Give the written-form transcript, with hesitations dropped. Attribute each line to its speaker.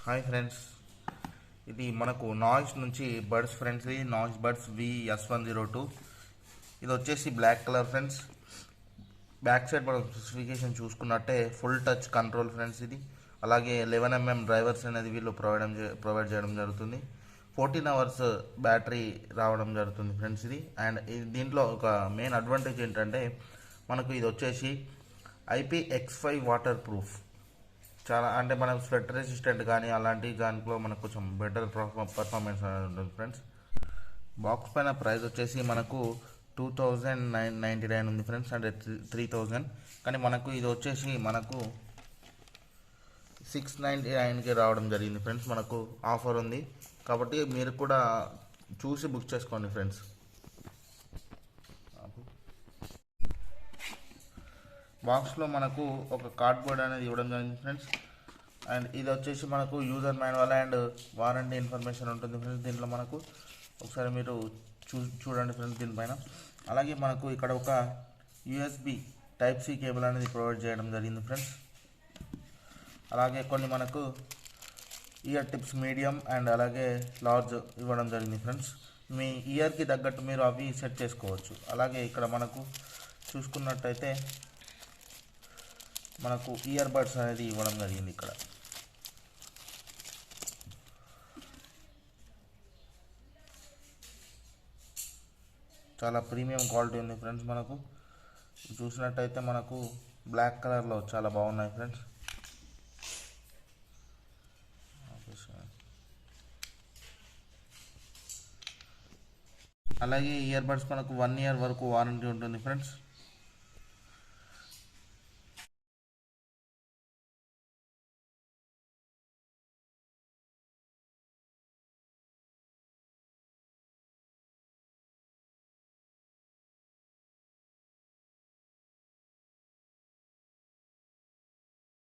Speaker 1: Hi friends, ఇది మనకు noise నుంచి బడ్స్ ఫ్రెండ్స్ది నాయిస్ బడ్స్ VS102. ఇది వచ్చేసి black colour friends. Back side మనం స్పెసిఫికేషన్ చూసుకున్నట్టే ఫుల్ టచ్ కంట్రోల్ ఫ్రెండ్స్. ఇది అలాగే 11mm డ్రైవర్స్ అనేది వీళ్ళు ప్రొవైడ్ చేయడం జరుగుతుంది. 14 hours బ్యాటరీ రావడం జరుగుతుంది ఫ్రెండ్స్ ఇది. అండ్ దీంట్లో ఒక మెయిన్ అడ్వాంటేజ్ ఏంటంటే మనకు ఇది వచ్చేసి IPX5 వాటర్ ప్రూఫ్. చాలా అంటే మనం స్వెట్ రెసిస్టెంట్ కానీ అలాంటి దాంట్లో మనకు కొంచెం బెటర్ పర్ఫార్మెన్స్ అనేది ఉంటుంది ఫ్రెండ్స్. బాక్స్ పైన ప్రైస్ వచ్చేసి మనకు 2999 ఉంది ఫ్రెండ్స్, అంటే 3000. కానీ మనకు ఇది వచ్చేసి మనకు 699కి రావడం జరిగింది ఫ్రెండ్స్. మనకు ఆఫర్ ఉంది కాబట్టి మీరు కూడా చూసి బుక్ చేసుకోండి ఫ్రెండ్స్. బాక్స్లో మనకు ఒక కార్డ్బోర్డ్ అనేది ఇవ్వడం జరిగింది ఫ్రెండ్స్. అండ్ ఇది వచ్చేసి మనకు user manual and warranty information ఉంటుంది ఫ్రెండ్స్. దీంట్లో మనకు ఒకసారి మీరు చూడండి ఫ్రెండ్స్ దీనిపైన. అలాగే మనకు ఇక్కడ ఒక USB Type-C కేబుల్ అనేది ప్రొవైడ్ చేయడం జరిగింది ఫ్రెండ్స్. అలాగే కొన్ని మనకు ఇయర్ టిప్స్ మీడియం అండ్ అలాగే లార్జ్ ఇవ్వడం జరిగింది ఫ్రెండ్స్. మీ ఇయర్కి తగ్గట్టు మీరు అవి సెట్ చేసుకోవచ్చు. అలాగే ఇక్కడ మనకు చూసుకున్నట్టయితే మనకు ఇయర్ బడ్స్ అనేది ఇవ్వడం జరిగింది. ఇక్కడ చాలా ప్రీమియం క్వాలిటీ ఉంది ఫ్రెండ్స్. మనకు చూసినట్టయితే మనకు బ్లాక్ కలర్లో చాలా బాగున్నాయి ఫ్రెండ్స్. అలాగే ఇయర్ బడ్స్ మనకు 1 year వరకు వారంటీ ఉంటుంది ఫ్రెండ్స్.